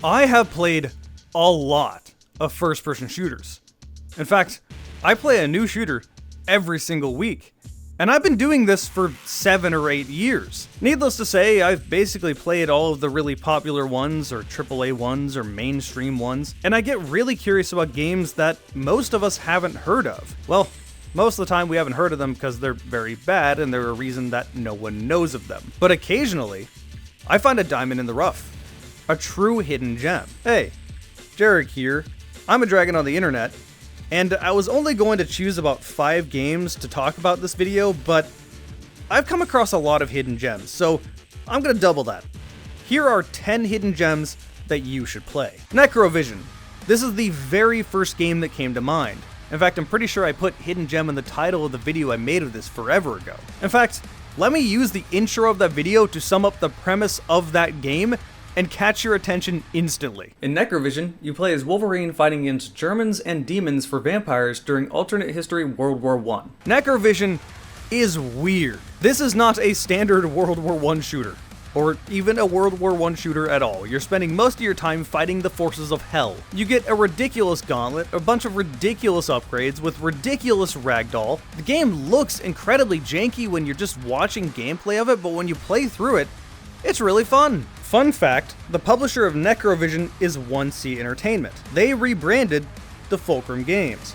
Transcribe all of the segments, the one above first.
I have played a lot of first-person shooters. In fact, I play a new shooter every single week. And I've been doing this for 7 or 8 years. Needless to say, I've basically played all of the really popular ones, or AAA ones, or mainstream ones, and I get really curious about games that most of us haven't heard of. Well, most of the time we haven't heard of them because they're very bad and they're a reason that no one knows of them. But occasionally, I find a diamond in the rough. A true hidden gem. Hey, Jarek here. I'm a dragon on the internet, and I was only going to choose about 5 games to talk about this video, but I've come across a lot of hidden gems, so I'm gonna double that. Here are 10 hidden gems that you should play. Necrovision. This is the very first game that came to mind. In fact, I'm pretty sure I put hidden gem in the title of the video I made of this forever ago. In fact, let me use the intro of that video to sum up the premise of that game and catch your attention instantly. In Necrovision, you play as Wolverine fighting against Germans and demons for vampires during alternate history World War I. Necrovision is weird. This is not a standard World War I shooter, or even a World War I shooter at all. You're spending most of your time fighting the forces of hell. You get a ridiculous gauntlet, a bunch of ridiculous upgrades with ridiculous ragdoll. The game looks incredibly janky when you're just watching gameplay of it, but when you play through it, it's really fun. Fun fact, the publisher of Necrovision is 1C Entertainment. They rebranded the Fulcrum games.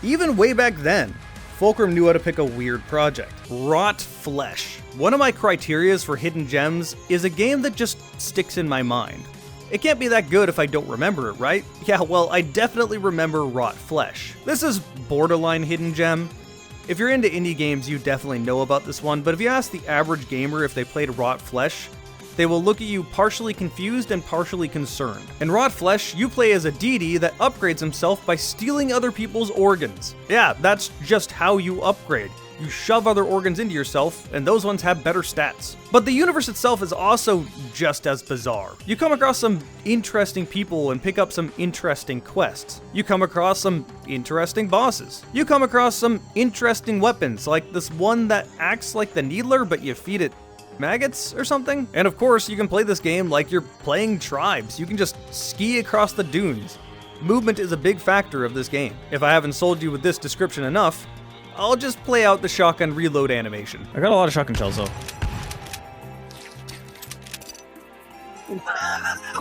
Even way back then, Fulcrum knew how to pick a weird project. Wrought Flesh. One of my criterias for hidden gems is a game that just sticks in my mind. It can't be that good if I don't remember it, right? Yeah, well, I definitely remember Wrought Flesh. This is borderline hidden gem. If you're into indie games, you definitely know about this one, but if you ask the average gamer if they played Wrought Flesh, they will look at you partially confused and partially concerned. In Wrought Flesh, you play as a deity that upgrades himself by stealing other people's organs. Yeah, that's just how you upgrade. You shove other organs into yourself, and those ones have better stats. But the universe itself is also just as bizarre. You come across some interesting people and pick up some interesting quests. You come across some interesting bosses. You come across some interesting weapons, like this one that acts like the Needler, but you feed it maggots or something. And of course, you can play this game like you're playing Tribes. You can just ski across the dunes. Movement is a big factor of this game. If I haven't sold you with this description enough, I'll just play out the shotgun reload animation. I got a lot of shotgun shells though.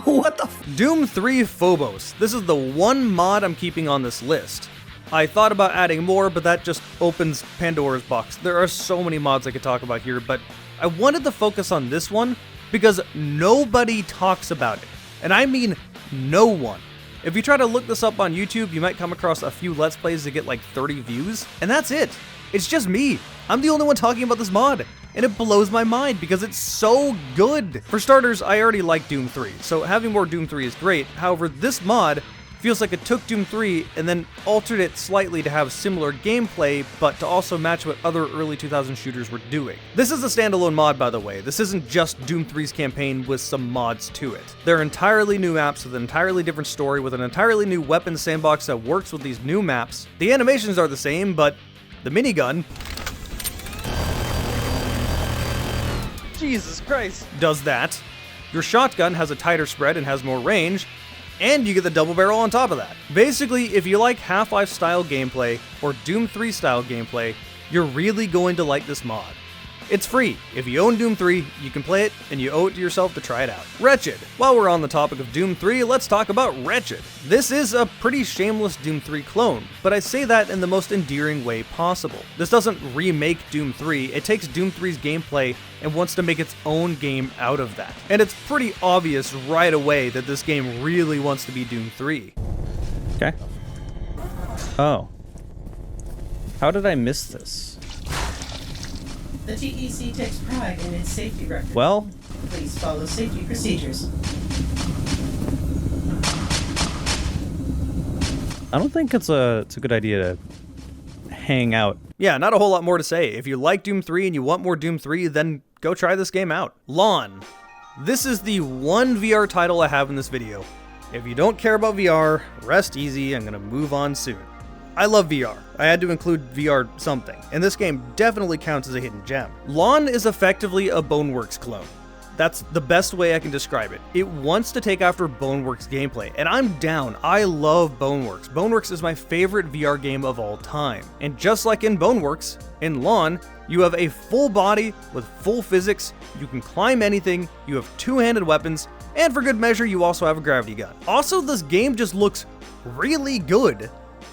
What the Doom 3 Phobos. This is the one mod I'm keeping on this list. I thought about adding more, but that just opens Pandora's box. There are so many mods I could talk about here, but I wanted to focus on this one because nobody talks about it. And I mean no one. If you try to look this up on YouTube, you might come across a few Let's Plays that get like 30 views, and that's it. It's just me. I'm the only one talking about this mod, and it blows my mind because it's so good. For starters, I already like Doom 3, so having more Doom 3 is great. However, this mod feels like it took Doom 3 and then altered it slightly to have similar gameplay, but to also match what other early 2000 shooters were doing. This is a standalone mod, by the way. This isn't just Doom 3's campaign with some mods to it. They're entirely new maps with an entirely different story, with an entirely new weapons sandbox that works with these new maps. The animations are the same, but the minigun, Jesus Christ, does that. Your shotgun has a tighter spread and has more range, and you get the double barrel on top of that. Basically, if you like Half-Life style gameplay or Doom 3 style gameplay, you're really going to like this mod. It's free. If you own Doom 3, you can play it, and you owe it to yourself to try it out. Retchid. While we're on the topic of Doom 3, let's talk about Retchid. This is a pretty shameless Doom 3 clone, but I say that in the most endearing way possible. This doesn't remake Doom 3, it takes Doom 3's gameplay and wants to make its own game out of that. And it's pretty obvious right away that this game really wants to be Doom 3. Okay. Oh. How did I miss this? The TEC takes pride in its safety record. Well, Please follow safety procedures. I don't think it's a good idea to hang out. Yeah, not a whole lot more to say. If you like Doom 3 and you want more Doom 3, then go try this game out. LONN. This is the one VR title I have in this video. If you don't care about VR, rest easy, I'm gonna move on soon. I love VR. I had to include VR something, and this game definitely counts as a hidden gem. LONN is effectively a Boneworks clone. That's the best way I can describe it. It wants to take after Boneworks gameplay, and I'm down. I love Boneworks. Boneworks is my favorite VR game of all time. And just like in Boneworks, in LONN, you have a full body with full physics, you can climb anything, you have two-handed weapons, and for good measure, you also have a gravity gun. Also, this game just looks really good.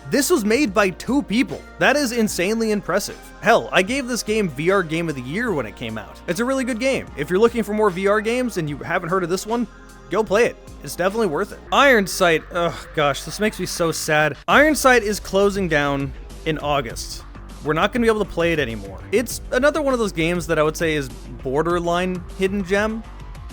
This was made by 2 people. That is insanely impressive. Hell, I gave this game VR Game of the Year when it came out. It's a really good game. If you're looking for more VR games and you haven't heard of this one, go play it. It's definitely worth it. Ironsight, oh gosh, this makes me so sad. Ironsight is closing down in August. We're not going to be able to play it anymore. It's another one of those games that I would say is borderline hidden gem.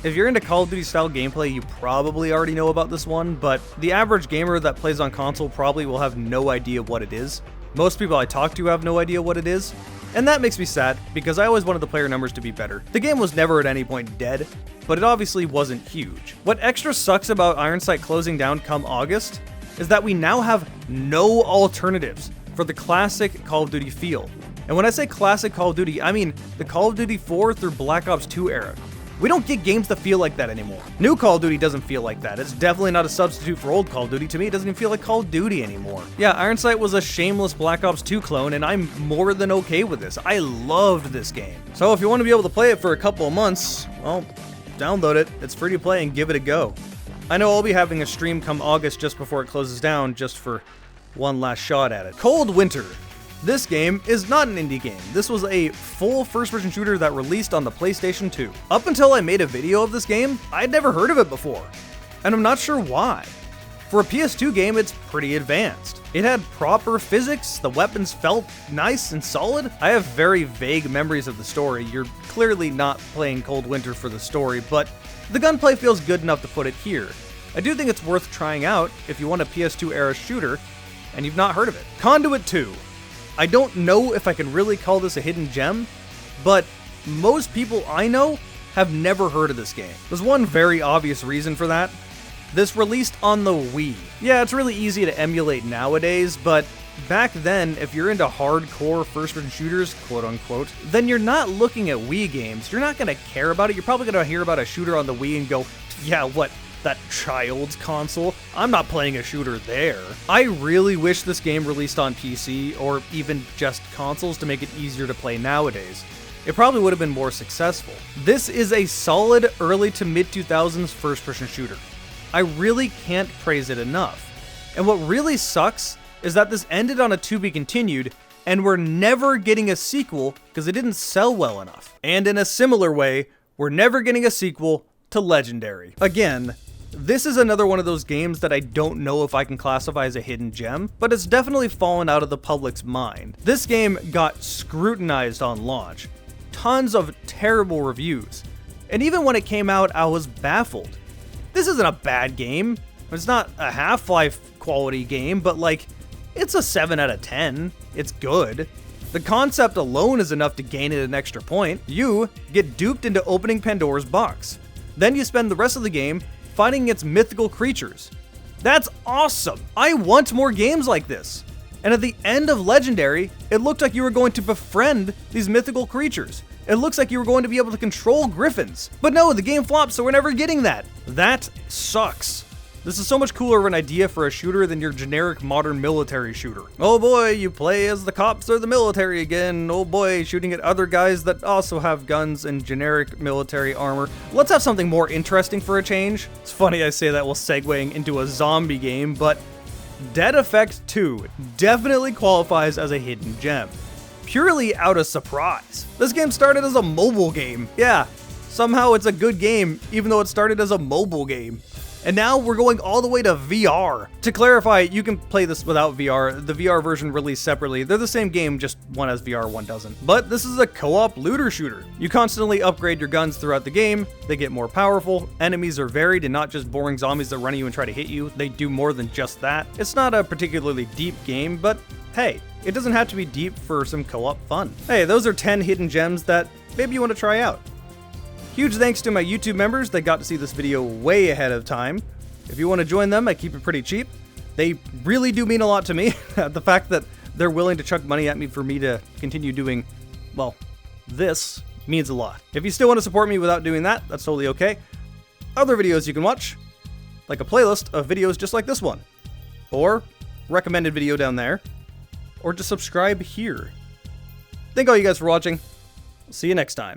If you're into Call of Duty style gameplay, you probably already know about this one, but the average gamer that plays on console probably will have no idea what it is. Most people I talk to have no idea what it is, and that makes me sad because I always wanted the player numbers to be better. The game was never at any point dead, but it obviously wasn't huge. What extra sucks about Ironsight closing down come August is that we now have no alternatives for the classic Call of Duty feel. And when I say classic Call of Duty, I mean the Call of Duty 4 through Black Ops 2 era. We don't get games that feel like that anymore. New Call of Duty doesn't feel like that. It's definitely not a substitute for old Call of Duty. To me, it doesn't even feel like Call of Duty anymore. Yeah, Ironsight was a shameless Black Ops 2 clone, and I'm more than okay with this. I loved this game. So if you want to be able to play it for a couple of months, well, download it. It's free to play and give it a go. I know I'll be having a stream come August just before it closes down, just for one last shot at it. Cold Winter. This game is not an indie game. This was a full first-person shooter that released on the PlayStation 2. Up until I made a video of this game, I'd never heard of it before, and I'm not sure why. For a PS2 game, it's pretty advanced. It had proper physics, the weapons felt nice and solid. I have very vague memories of the story. You're clearly not playing Cold Winter for the story, but the gunplay feels good enough to put it here. I do think it's worth trying out if you want a PS2 era shooter, and you've not heard of it. Conduit 2. I don't know if I can really call this a hidden gem, but most people I know have never heard of this game. There's one very obvious reason for that. This released on the Wii. Yeah, it's really easy to emulate nowadays, but back then, if you're into hardcore first-person shooters, quote-unquote, then you're not looking at Wii games. You're not going to care about it. You're probably going to hear about a shooter on the Wii and go, yeah, what? That child's console? I'm not playing a shooter there. I really wish this game released on PC or even just consoles to make it easier to play nowadays. It probably would have been more successful. This is a solid early to mid 2000s first-person shooter. I really can't praise it enough. And what really sucks is that this ended on a to be continued, and we're never getting a sequel because it didn't sell well enough. And in a similar way, we're never getting a sequel to Legendary. Again, this is another one of those games that I don't know if I can classify as a hidden gem, but it's definitely fallen out of the public's mind. This game got scrutinized on launch, tons of terrible reviews, and even when it came out, I was baffled. This isn't a bad game. It's not a Half-Life quality game, but like, it's a 7 out of 10. It's good. The concept alone is enough to gain it an extra point. You get duped into opening Pandora's box. Then you spend the rest of the game fighting its mythical creatures. That's awesome! I want more games like this. And at the end of Legendary, it looked like you were going to befriend these mythical creatures. It looks like you were going to be able to control griffins. But no, the game flopped, so we're never getting that. That sucks. This is so much cooler of an idea for a shooter than your generic modern military shooter. Oh boy, you play as the cops or the military again. Oh boy, shooting at other guys that also have guns and generic military armor. Let's have something more interesting for a change. It's funny I say that while segueing into a zombie game, but Dead Effect 2 definitely qualifies as a hidden gem. Purely out of surprise. This game started as a mobile game. Yeah, somehow it's a good game, even though it started as a mobile game. And now we're going all the way to VR. To clarify, you can play this without VR. The VR version released separately. They're the same game, just one has VR, one doesn't. But this is a co-op looter shooter. You constantly upgrade your guns throughout the game. They get more powerful. Enemies are varied and not just boring zombies that run at you and try to hit you. They do more than just that. It's not a particularly deep game, but hey, it doesn't have to be deep for some co-op fun. Hey, those are 10 hidden gems that maybe you want to try out. Huge thanks to my YouTube members that got to see this video way ahead of time. If you want to join them, I keep it pretty cheap. They really do mean a lot to me. The fact that they're willing to chuck money at me for me to continue doing, well, this means a lot. If you still want to support me without doing that, that's totally okay. Other videos you can watch, like a playlist of videos just like this one, or recommended video down there, or just subscribe here. Thank all you guys for watching. See you next time.